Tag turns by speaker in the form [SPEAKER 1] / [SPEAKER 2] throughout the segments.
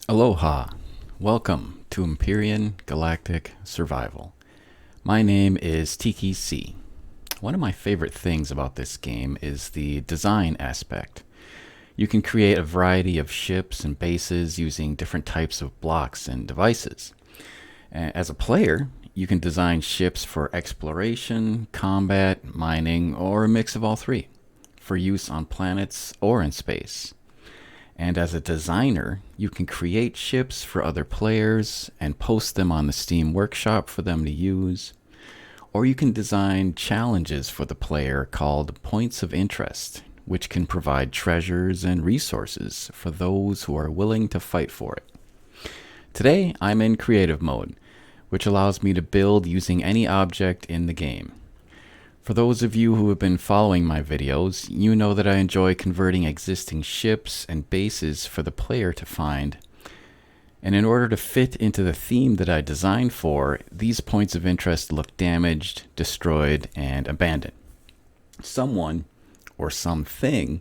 [SPEAKER 1] Aloha! Welcome to Empyrion Galactic Survival. My name is Tiki C. One of my favorite things about this game is the design aspect. You can create a variety of ships and bases using different types of blocks and devices. As a player, you can design ships for exploration, combat, mining, or a mix of all three, for use on planets or in space. And as a designer, you can create ships for other players and post them on the Steam Workshop for them to use. Or you can design challenges for the player called points of interest, which can provide treasures and resources for those who are willing to fight for it. Today, I'm in creative mode, which allows me to build using any object in the game. For those of you who have been following my videos, you know that I enjoy converting existing ships and bases for the player to find. And in order to fit into the theme that I designed for, these points of interest look damaged, destroyed, and abandoned. Someone, or something,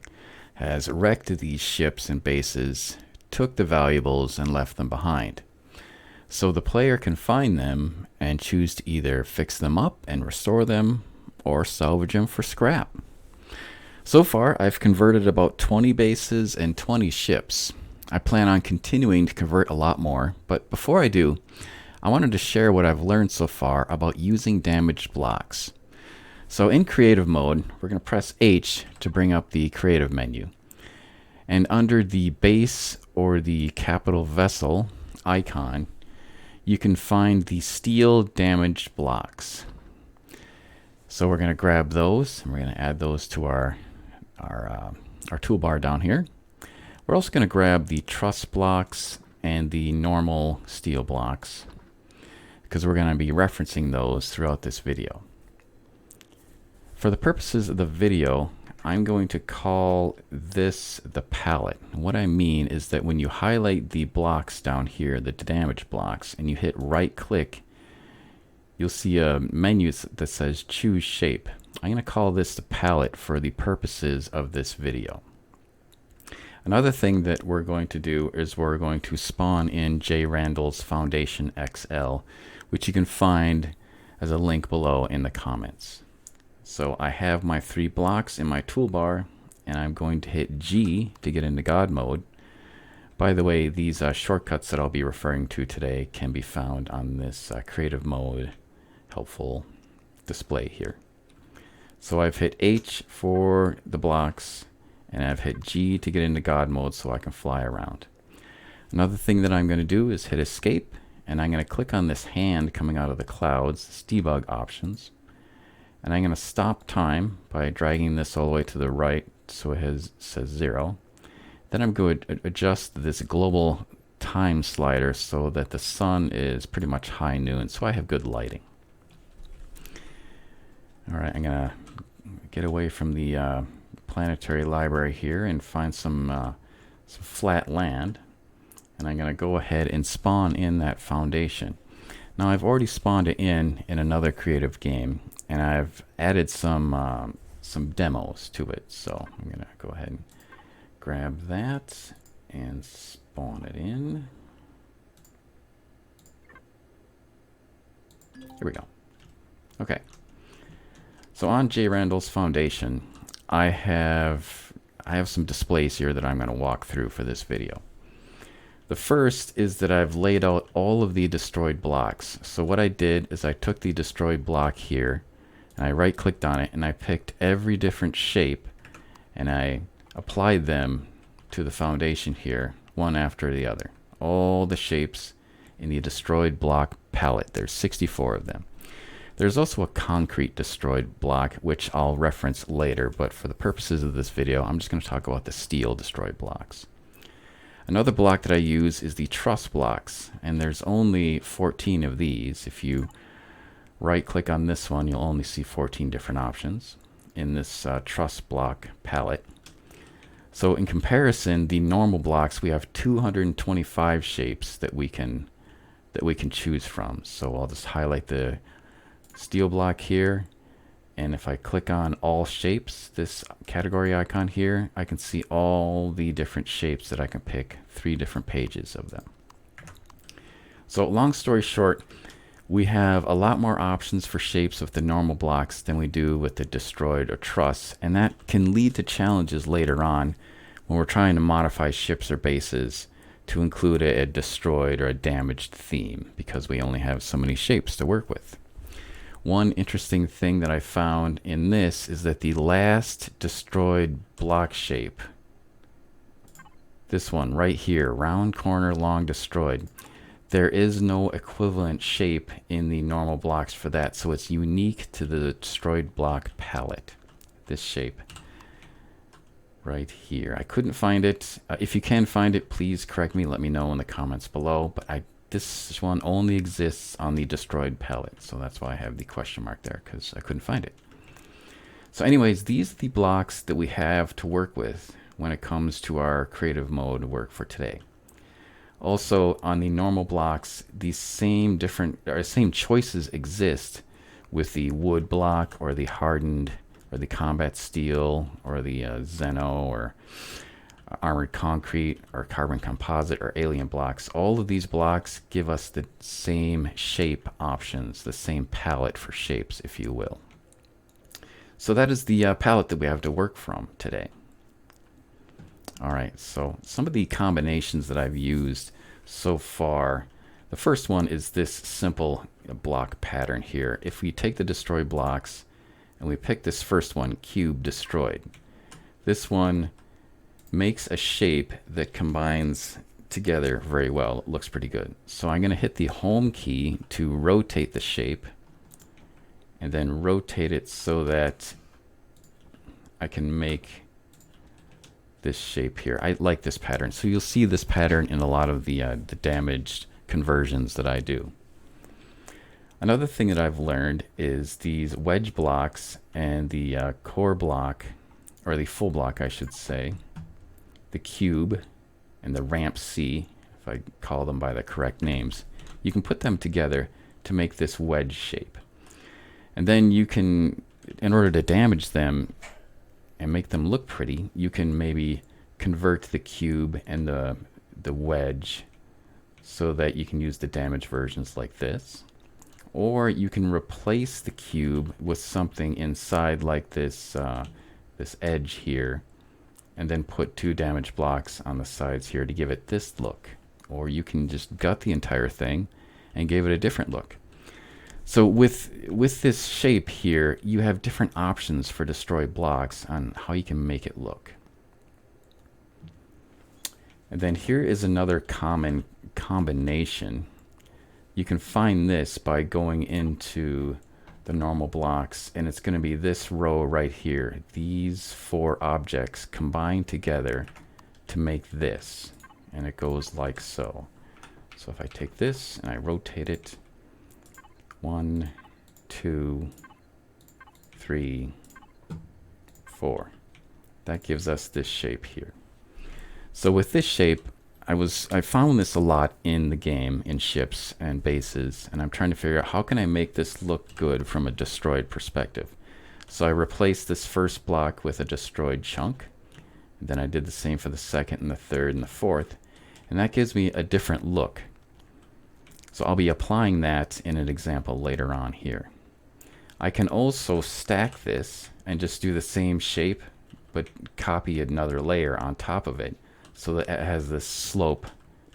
[SPEAKER 1] has wrecked these ships and bases, took the valuables, and left them behind. So the player can find them and choose to either fix them up and restore them, or salvage them for scrap. So far, I've converted about 20 bases and 20 ships. I plan on continuing to convert a lot more, but before I do, I wanted to share what I've learned so far about using damaged blocks. So in creative mode, we're going to press H to bring up the creative menu. And under the base or the capital vessel icon, you can find the steel damaged blocks. So we're going to grab those, and we're going to add those to our toolbar down here. We're also going to grab the truss blocks and the normal steel blocks, because we're going to be referencing those throughout this video. For the purposes of the video, I'm going to call this the palette. And what I mean is that when you highlight the blocks down here, the damaged blocks, and you hit right click, you'll see a menu that says choose shape. I'm going to call this the palette for the purposes of this video. Another thing that we're going to do is we're going to spawn in jrandall's Foundation XL, which you can find as a link below in the comments. So I have my 3 blocks in my toolbar, and I'm going to hit G to get into God mode. By the way, these shortcuts that I'll be referring to today can be found on this creative mode helpful display here. So I've hit H for the blocks, and I've hit G to get into God mode so I can fly around. Another thing that I'm going to do is hit escape, and I'm going to click on this hand coming out of the clouds, this debug options, and I'm going to stop time by dragging this all the way to the right so it says 0. Then I'm going to adjust this global time slider so that the sun is pretty much high noon, so I have good lighting. Alright, I'm going to get away from the planetary library here and find some flat land. And I'm going to go ahead and spawn in that foundation. Now I've already spawned it in another creative game, and I've added some demos to it. So I'm going to go ahead and grab that and spawn it in. Here we go. Okay. So on jrandall's Foundation, I have some displays here that I'm going to walk through for this video. The first is that I've laid out all of the destroyed blocks. So what I did is I took the destroyed block here, and I right clicked on it, and I picked every different shape, and I applied them to the foundation here, one after the other. All the shapes in the destroyed block palette. There's 64 of them. There's also a concrete destroyed block, which I'll reference later, but for the purposes of this video, I'm just going to talk about the steel destroyed blocks. Another block that I use is the truss blocks, and there's only 14 of these. If you right click on this one, you'll only see 14 different options in this truss block palette. So in comparison, the normal blocks, we have 225 shapes that we can choose from. So I'll just highlight the steel block here, And if I click on all shapes, this category icon here, I can see all the different shapes that I can pick, 3 different pages of them. So long story short, we have a lot more options for shapes with the normal blocks than we do with the destroyed or truss, and that can lead to challenges later on when we're trying to modify ships or bases to include a destroyed or a damaged theme, because we only have so many shapes to work with. One interesting thing that I found in this is that the last destroyed block shape, this one right here, round corner long destroyed, there is no equivalent shape in the normal blocks for that, so it's unique to the destroyed block palette. This shape right here. I couldn't find it. If you can find it, please correct me, let me know in the comments below, but this one only exists on the destroyed palette, so that's why I have the question mark there, because I couldn't find it. So anyways, these are the blocks that we have to work with when it comes to our creative mode work for today. Also, on the normal blocks, these same choices exist with the wood block or the hardened or the combat steel or the Xeno or armored concrete or carbon composite or alien blocks. All of these blocks give us the same shape options, the same palette for shapes, if you will. So that is the palette that we have to work from today. Alright, so some of the combinations that I've used so far. The first one is this simple block pattern here. If we take the destroyed blocks and we pick this first one, cube destroyed, this one makes a shape that combines together very well. It looks pretty good. So I'm going to hit the home key to rotate the shape and then rotate it so that I can make this shape here. I like this pattern. So you'll see this pattern in a lot of the damaged conversions that I do. Another thing that I've learned is these wedge blocks and the core block, or the full block I should say, the cube and the ramp C, if I call them by the correct names, you can put them together to make this wedge shape. And then you can, in order to damage them and make them look pretty, you can maybe convert the cube and the wedge so that you can use the damaged versions like this. Or you can replace the cube with something inside like this this edge here, and then put 2 damage blocks on the sides here to give it this look. Or you can just gut the entire thing and give it a different look. So with this shape here, you have different options for destroyed blocks on how you can make it look. And then here is another common combination. You can find this by going into the normal blocks, and it's going to be this row right here. These 4 objects combined together to make this, and it goes like so. So if I take this and I rotate it, 1, 2, 3, 4. That gives us this shape here. So with this shape, I found this a lot in the game, in ships and bases, and I'm trying to figure out how can I make this look good from a destroyed perspective. So I replaced this first block with a destroyed chunk, and then I did the same for the second and the third and the fourth, and that gives me a different look. So I'll be applying that in an example later on here. I can also stack this and just do the same shape, but copy another layer on top of it, so that it has this slope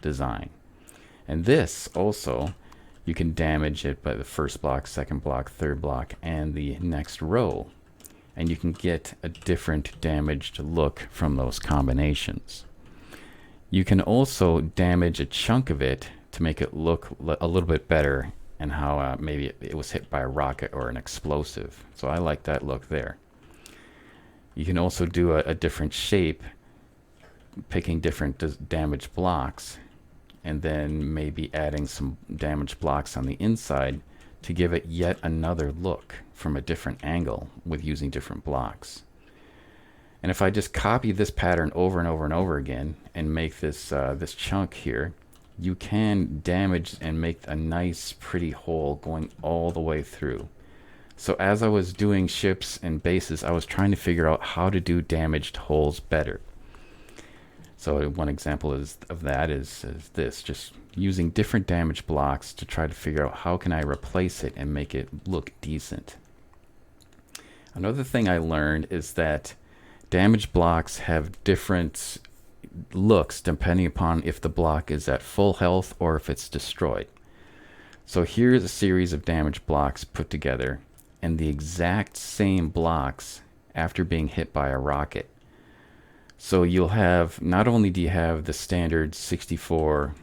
[SPEAKER 1] design. And this also, you can damage it by the first block, second block, third block, and the next row. And you can get a different damaged look from those combinations. You can also damage a chunk of it to make it look a little bit better, and how maybe it was hit by a rocket or an explosive. So I like that look there. You can also do a different shape, picking different damaged blocks, and then maybe adding some damaged blocks on the inside to give it yet another look from a different angle with using different blocks. And if I just copy this pattern over and over and over again and make this this chunk here, you can damage and make a nice pretty hole going all the way through. So as I was doing ships and bases, I was trying to figure out how to do damaged holes better. So one example of that is this, just using different damage blocks to try to figure out how can I replace it and make it look decent. Another thing I learned is that damage blocks have different looks depending upon if the block is at full health or if it's destroyed. So here's a series of damage blocks put together, and the exact same blocks after being hit by a rocket. So you'll have, not only do you have the standard 64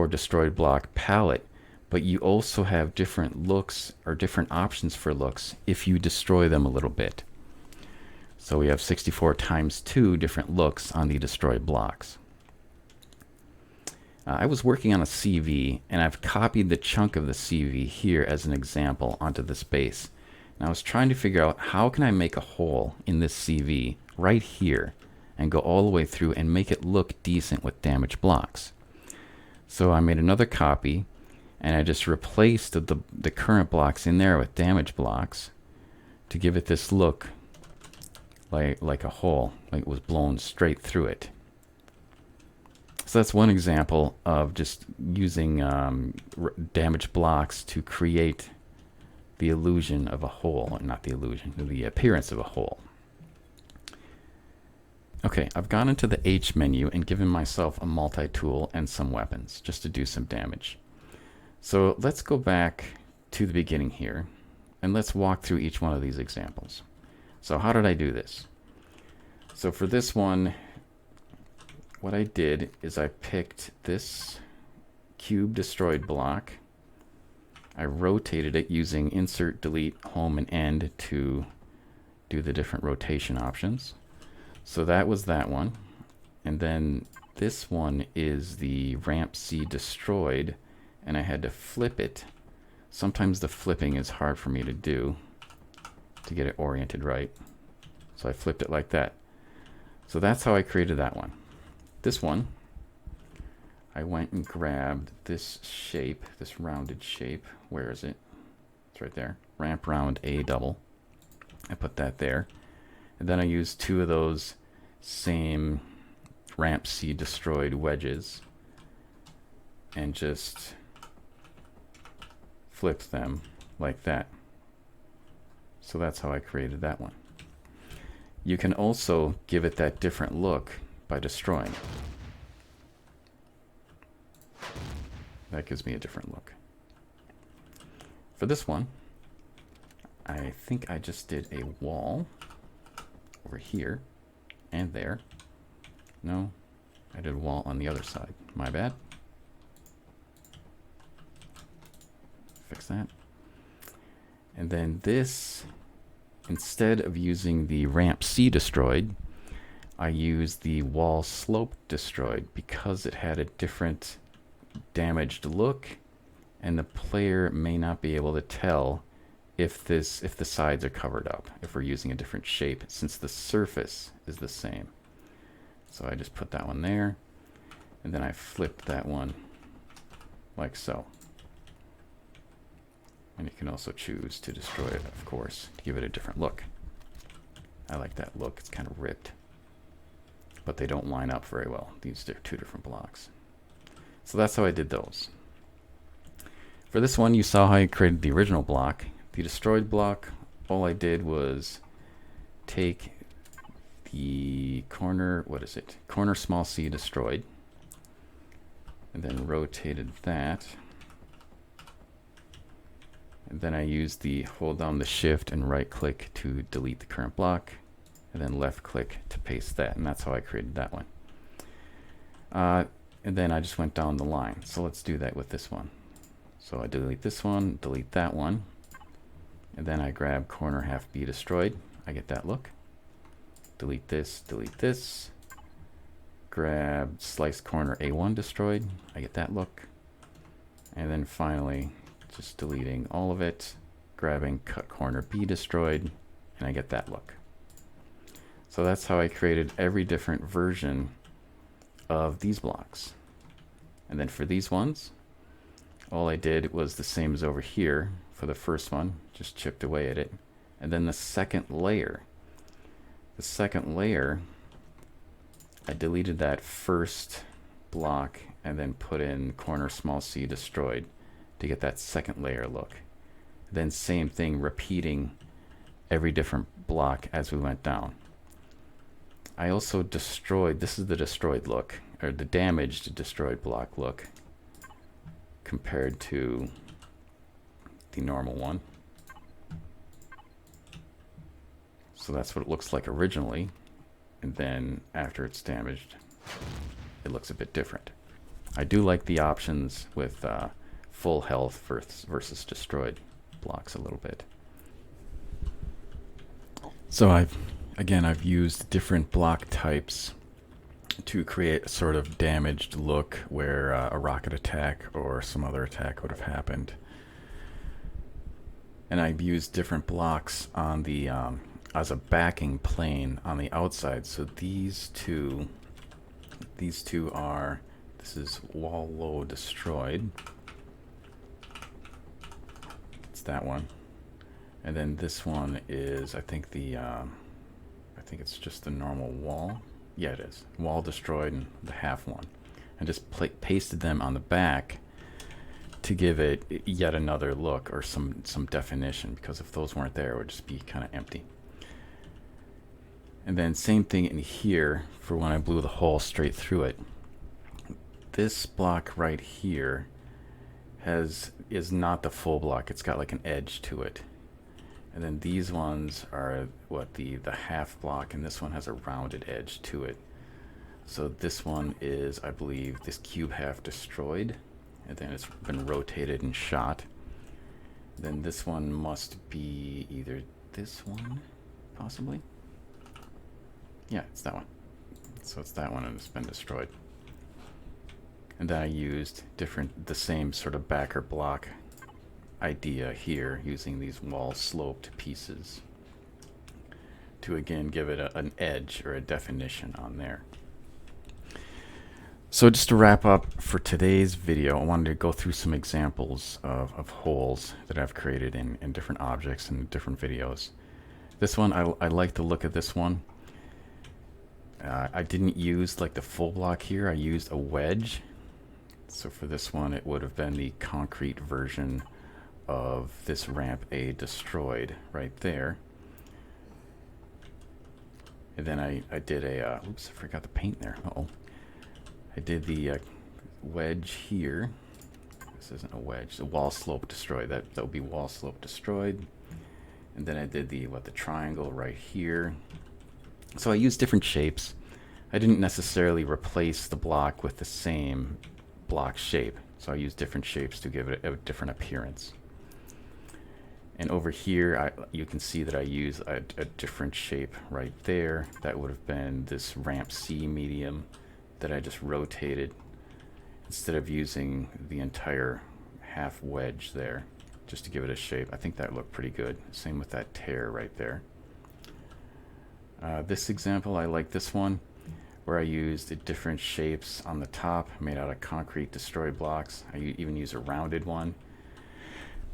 [SPEAKER 1] destroyed block palette, but you also have different looks or different options for looks if you destroy them a little bit. So we have 64 times 2 different looks on the destroyed blocks. I was working on a CV, and I've copied the chunk of the CV here as an example onto this base. And I was trying to figure out how can I make a hole in this CV right here and go all the way through and make it look decent with damage blocks. So I made another copy, and I just replaced the current blocks in there with damage blocks to give it this look like a hole, like it was blown straight through it. So that's one example of just using damage blocks to create the illusion of a hole, not the illusion, the appearance of a hole. Okay, I've gone into the H menu and given myself a multi-tool and some weapons just to do some damage. So let's go back to the beginning here and let's walk through each one of these examples. So how did I do this? So for this one, what I did is I picked this cube destroyed block. I rotated it using insert, delete, home, and end to do the different rotation options. So that was that one. And then this one is the ramp C destroyed, and I had to flip it. Sometimes the flipping is hard for me to do to get it oriented right. So I flipped it like that. So that's how I created that one. This one, I went and grabbed this shape, this rounded shape. Where is it? It's right there. Ramp round A double. I put that there. And then I used 2 of those same ramp C destroyed wedges and just flipped them like that. So that's how I created that one. You can also give it that different look by destroying it. That gives me a different look. For this one, I think I just did a wall over here and there. No, I did a wall on the other side. My bad. Fix that. And then this, instead of using the ramp C destroyed, I used the wall slope destroyed because it had a different damaged look, and the player may not be able to tell if the sides are covered up if we're using a different shape, since the surface is the same. So I just put that one there, and then I flipped that one like so. And you can also choose to destroy it, of course, to give it a different look. I like that look. It's kind of ripped, but they don't line up very well. These are 2 different blocks. So that's how I did those. For this one, you saw how I created the original block. The destroyed block, all I did was take the corner, what is it? Corner small c destroyed, and then rotated that. And then I used the hold down the shift and right click to delete the current block, and then left click to paste that, and that's how I created that one. And then I just went down the line. So let's do that with this one. So I delete this one, delete that one, and then I grab corner half B destroyed. I get that look. Delete this, grab slice corner A1 destroyed. I get that look. And then finally, just deleting all of it, grabbing cut corner B destroyed, and I get that look. So that's how I created every different version of these blocks. And then for these ones, all I did was the same as over here for the first one, just chipped away at it. And then the second layer, I deleted that first block and then put in corner small c destroyed to get that second layer look. Then same thing, repeating every different block as we went down. I also destroyed, this is the destroyed look, or the damaged destroyed block look, compared to the normal one. So that's what it looks like originally, and then after it's damaged, it looks a bit different. I do like the options with full health versus destroyed blocks a little bit. So I've used different block types to create a sort of damaged look where a rocket attack or some other attack would have happened. And I've used different blocks on the as a backing plane on the outside. So these two are, this is wall low destroyed. It's that one. And then this one is, I think it's just the normal wall. Yeah, it is. Wall destroyed and the half one. And just pasted them on the back to give it yet another look or some definition, because if those weren't there, it would just be kind of empty. And then same thing in here for when I blew the hole straight through it. This block right here is not the full block. It's got like an edge to it. And then these ones are what, the half block, and this one has a rounded edge to it. So this one is, I believe, this cube half destroyed, and then it's been rotated and shot. Then this one must be either this one, possibly? Yeah, it's that one. So it's that one, and it's been destroyed. And then I used the same sort of backer block idea here, using these wall sloped pieces to again give it an edge or a definition on there. So just to wrap up for today's video, I wanted to go through some examples of holes that I've created in different objects and different videos. This one, I like the look of this one. I didn't use like the full block here, I used a wedge. So for this one, it would have been the concrete version of this ramp A destroyed right there. And then I did a, oops, I forgot the paint there. Uh-oh. I did the wedge here. This isn't a wedge, the wall slope destroyed. That would be wall slope destroyed. And then I did the triangle right here. So I used different shapes. I didn't necessarily replace the block with the same block shape. So I used different shapes to give it a different appearance. And over here, you can see that I use a different shape right there. That would have been this ramp C medium that I just rotated instead of using the entire half wedge there, just to give it a shape. I think that looked pretty good. Same with that tear right there. This example, I like this one, where I used different shapes on the top made out of concrete destroyed blocks. I even use a rounded one.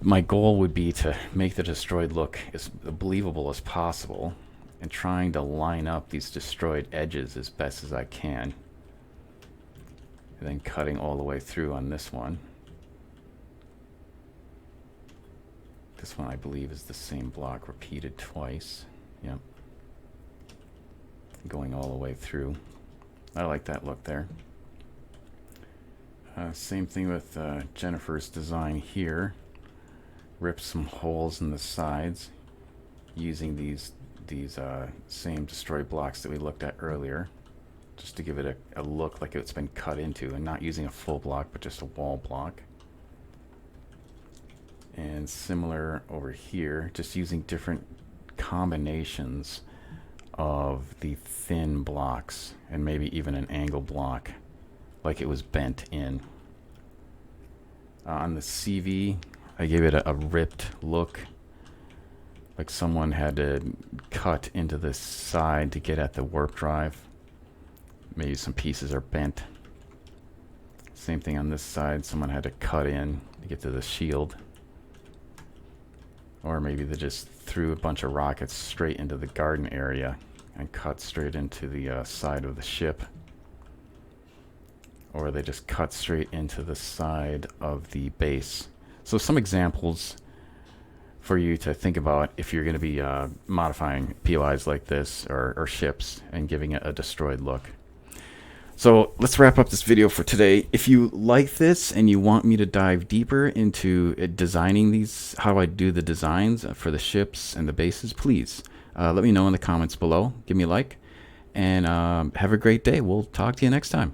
[SPEAKER 1] My goal would be to make the destroyed look as believable as possible, and trying to line up these destroyed edges as best as I can. And then cutting all the way through on this one. This one I believe is the same block repeated twice. Yep. Going all the way through. I like that look there. Same thing with Jenniphurr's design here. Rip some holes in the sides using these same destroyed blocks that we looked at earlier, just to give it a look like it's been cut into, and not using a full block but just a wall block. And similar over here, just using different combinations of the thin blocks, and maybe even an angle block like it was bent in. On the CV, I gave it a ripped look, like someone had to cut into the side to get at the warp drive. Maybe some pieces are bent. Same thing on this side. Someone had to cut in to get to the shield. Or maybe they just threw a bunch of rockets straight into the garden area and cut straight into the side of the ship. Or they just cut straight into the side of the base. So some examples for you to think about if you're going to be modifying POIs like this, or ships, and giving it a destroyed look. So let's wrap up this video for today. If you like this and you want me to dive deeper into designing these, how I do the designs for the ships and the bases, please let me know in the comments below. Give me a like, and have a great day. We'll talk to you next time.